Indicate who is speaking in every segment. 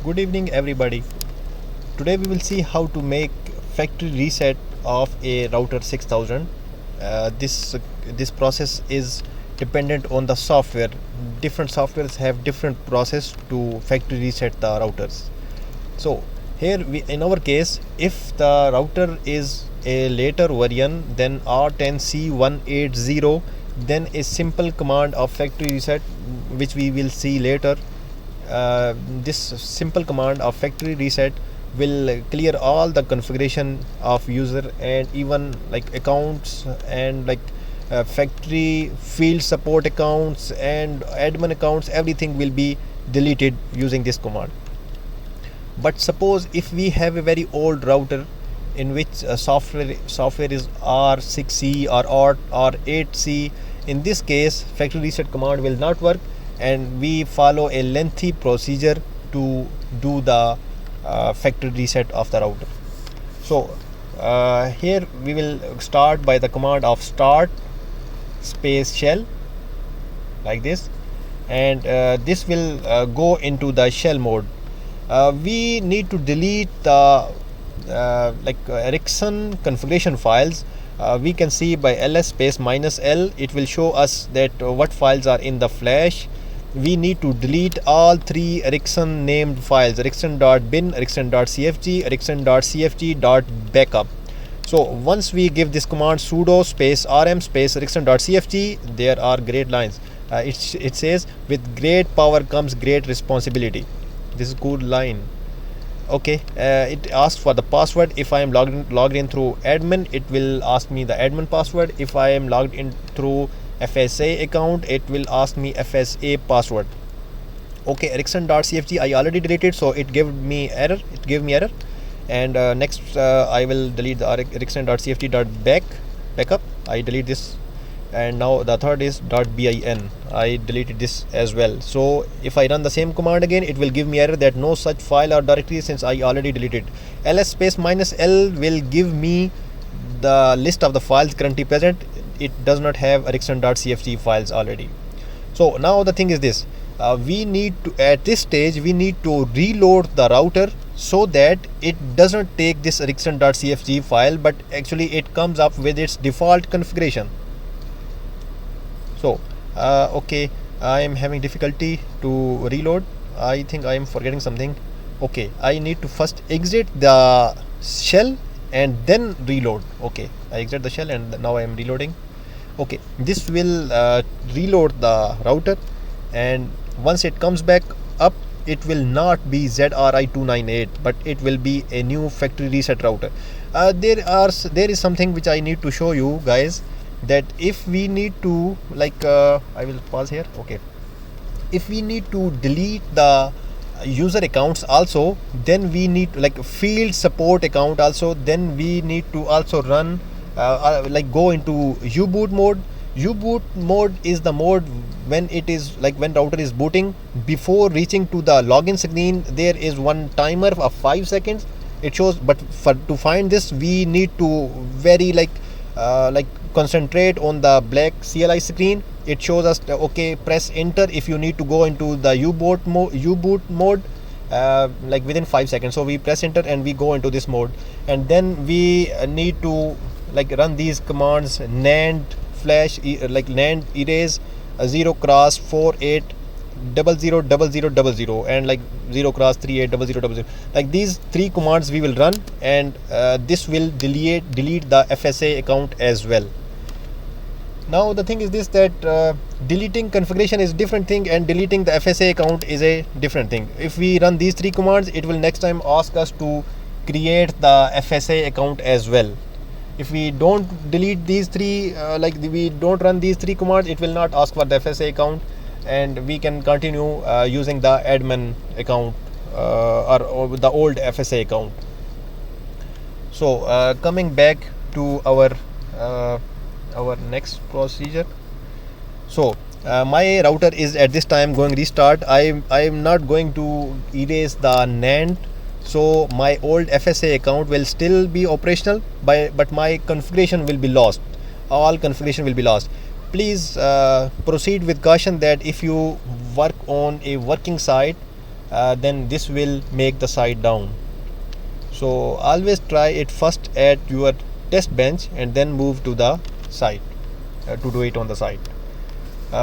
Speaker 1: Good evening everybody. Today we will see how to make factory reset of a router 6000. This process is dependent on the software. Different softwares have different process to factory reset the routers. So here in our case, if the router is a later version than R10C180, then a simple command of factory reset, which we will see later, this simple command of factory reset will clear all the configuration of user and even like accounts and factory field support accounts and admin accounts. Everything will be deleted using this command. But suppose if we have a very old router in which software is R6C or R8C, in this case factory reset command will not work, and we follow a lengthy procedure to do the factory reset of the router. So here we will start by the command of start space shell, like this, and this will go into the shell mode. We need to delete the Ericsson configuration files. We can see by ls space -l, it will show us that what files are in the flash. We need to delete all three Ericsson named files: ericsson.bin, ericsson.cfg, ericsson.cfg.backup. So once we give this command sudo space rm space ericsson.cfg, there are great lines. It says, with great power comes great responsibility. This is good line. Okay, it asks for the password. If I am logged in through admin, it will ask me the admin password. If I am logged in through FSA account, it will ask me FSA password. Okay, ericsson.cfg I already deleted, so it gave me error. And next I will delete the ericsson.cfg.backup. I delete this, and now the third is .bin. I deleted this as well. So if I run the same command again, it will give me error that no such file or directory since I already deleted. ls space -l will give me the list of the files currently present. It does not have ericsson.cfg files already. So now the thing is this, we need to, at this stage, we need to reload the router so that it doesn't take this ericsson.cfg file, but actually it comes up with its default configuration. So okay, I am having difficulty to reload. I think I am forgetting something. Okay, I need to first exit the shell and then reload. Okay, I exit the shell and now I am reloading. Okay, this will reload the router, and once it comes back up, it will not be ZRI298, but it will be a new factory reset router. There is something which I need to show you guys, that if we need to I will pause here. Okay, if we need to delete the user accounts also, then we need field support account also, then we need to also run go into uboot mode. Uboot mode is the mode when it is when router is booting. Before reaching to the login screen, there is one timer of 5 seconds it shows, but to find this we need to very concentrate on the black CLI screen. It shows us okay, press enter if you need to go into the uboot mode within 5 seconds. So we press enter and we go into this mode, and then we need to run these commands: nand flash nand erase 0 cross 48 000000 and 0 cross 380000. These three commands we will run, and this will delete the FSA account as well. Now the thing is this, that deleting configuration is different thing and deleting the FSA account is a different thing. If we run these three commands, it will next time ask us to create the FSA account as well. If we don't delete these three, we don't run these three commands, it will not ask for the FSA account, and we can continue using the admin account or the old FSA account. So coming back to our next procedure. So my router is at this time going restart. I am not going to erase the NAND, so my old FSA account will still be operational, but my configuration will be lost. All configuration will be lost. Please proceed with caution that if you work on a working site, then this will make the site down. So always try it first at your test bench and then move to the site to do it on the site.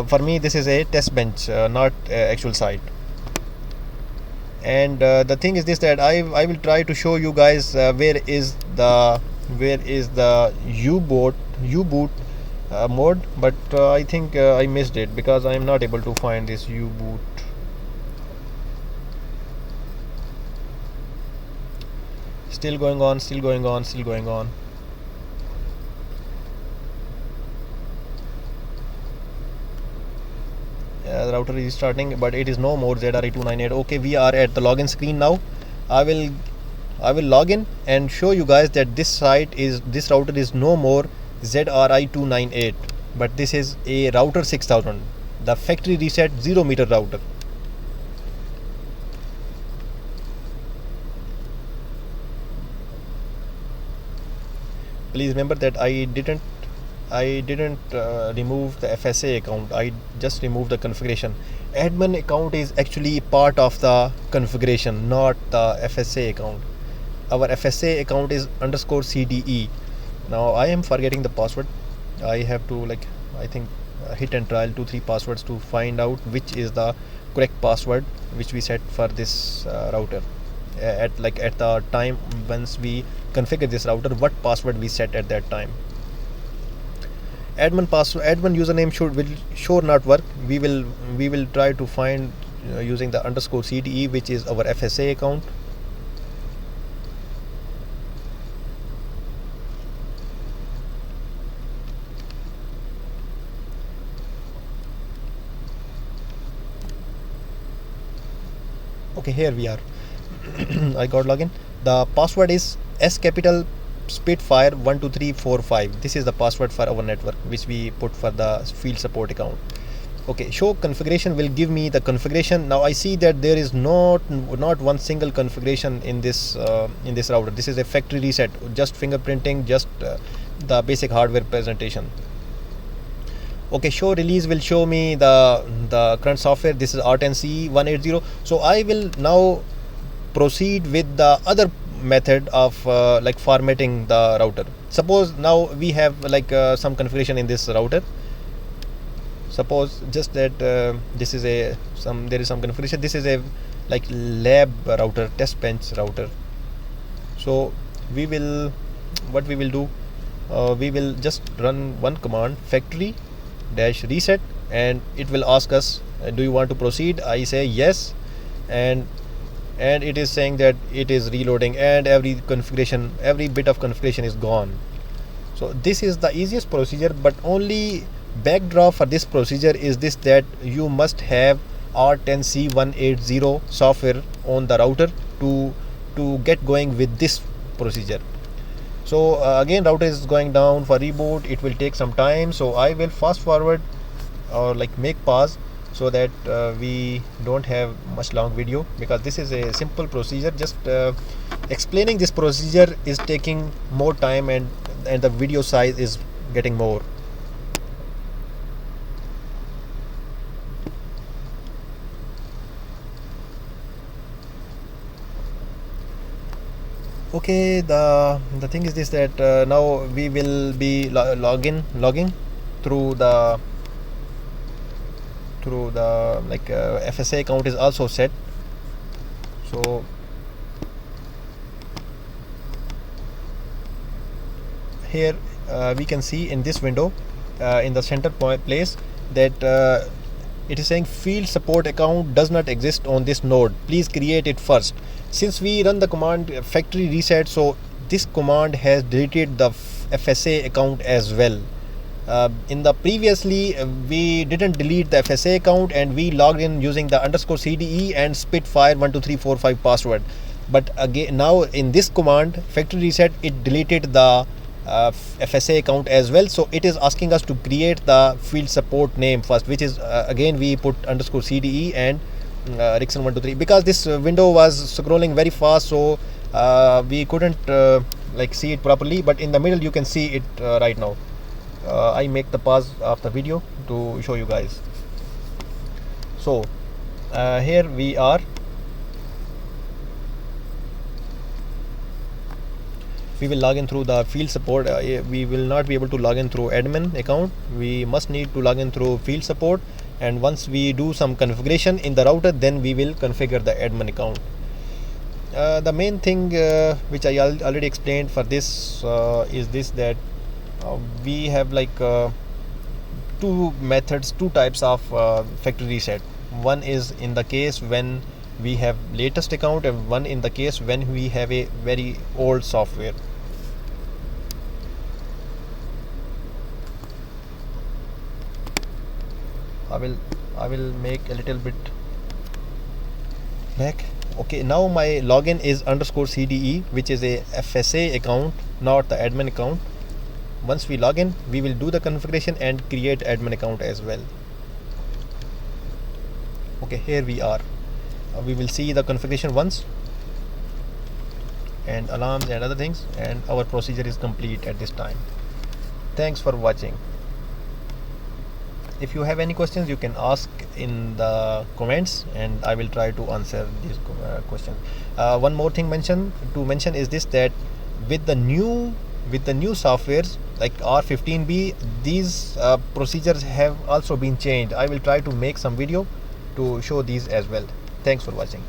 Speaker 1: For me this is a test bench, not actual site. And the thing is this, that I will try to show you guys where is the uboot mode, but I think I missed it because I am not able to find this uboot. Still going on. The router is starting, but it is no more ZRI298. Okay, we are at the login screen now. I will log in and show you guys that this router is no more ZRI298, but this is a router 6000, the factory reset 0-meter router. Please remember that I didn't remove the FSA account. I just removed the configuration. Admin account is actually part of the configuration, not the FSA account. Our FSA account is _CDE. Now I am forgetting the password. I have to hit and trial 2-3 passwords to find out which is the correct password which we set for this router. At the time once we configure this router, what password we set at that time. Admin username will sure not work. We will try to find using the _CDE, which is our FSA account. Okay, here we are. I got login. The password is S capital Spitfire 12345. This is the password for our network which we put for the field support account. Okay, show configuration will give me the configuration. Now I see that there is not one single configuration in this router. This is a factory reset, just fingerprinting, just the basic hardware presentation. Okay, show release will show me the current software. This is R10C 180. So I will now proceed with the other method of formatting the router. Suppose now we have some configuration in this router. Suppose just that there is some configuration. This is a lab router, test bench router. So what we will do, we will just run one command, factory -reset, and it will ask us, do you want to proceed? I say yes, and it is saying that it is reloading, and every bit of configuration is gone. So this is the easiest procedure, but only backdrop for this procedure is this, that you must have R10C 180 software on the router to get going with this procedure. So again, router is going down for reboot. It will take some time, so I will fast forward or make pause, so that we don't have much long video, because this is a simple procedure. Just explaining this procedure is taking more time, and the video size is getting more. Okay, the thing is this, that now we will be logging through the FSA account is also set. So here we can see in this window in the center place that it is saying field support account does not exist on this node, please create it first. Since we run the command factory reset, so this command has deleted the FSA account as well. In the previously we didn't delete the FSA account, and we logged in using the _CDE and Spitfire 12345 password. But again, now in this command factory reset, it deleted the FSA account as well. So it is asking us to create the field support name first, which is again we put _CDE and Ericsson 123, because this window was scrolling very fast, so we couldn't see it properly. But in the middle you can see it right now. I make the pause of the video to show you guys. So here we are. we will log in through the field support. We will not be able to log in through admin account. We must need to log in through field support, and once we do some configuration in the router, then we will configure the admin account. The main thing which I already explained for this is this, that we have like two types of factory reset. One is in the case when we have latest account, and one in the case when we have a very old software. I will make a little bit back. Okay, now my login is _CDE, which is a FSA account, not the admin account. Once we log in, we will do the configuration and create admin account as well. Okay, here we are. We will see the configuration once, and alarms and other things, and our procedure is complete at this time. Thanks for watching. If you have any questions, you can ask in the comments, and I will try to answer these questions. One more thing to mention is this, that with the new softwares like R15B, these procedures have also been changed. I will try to make some video to show these as well. Thanks for watching.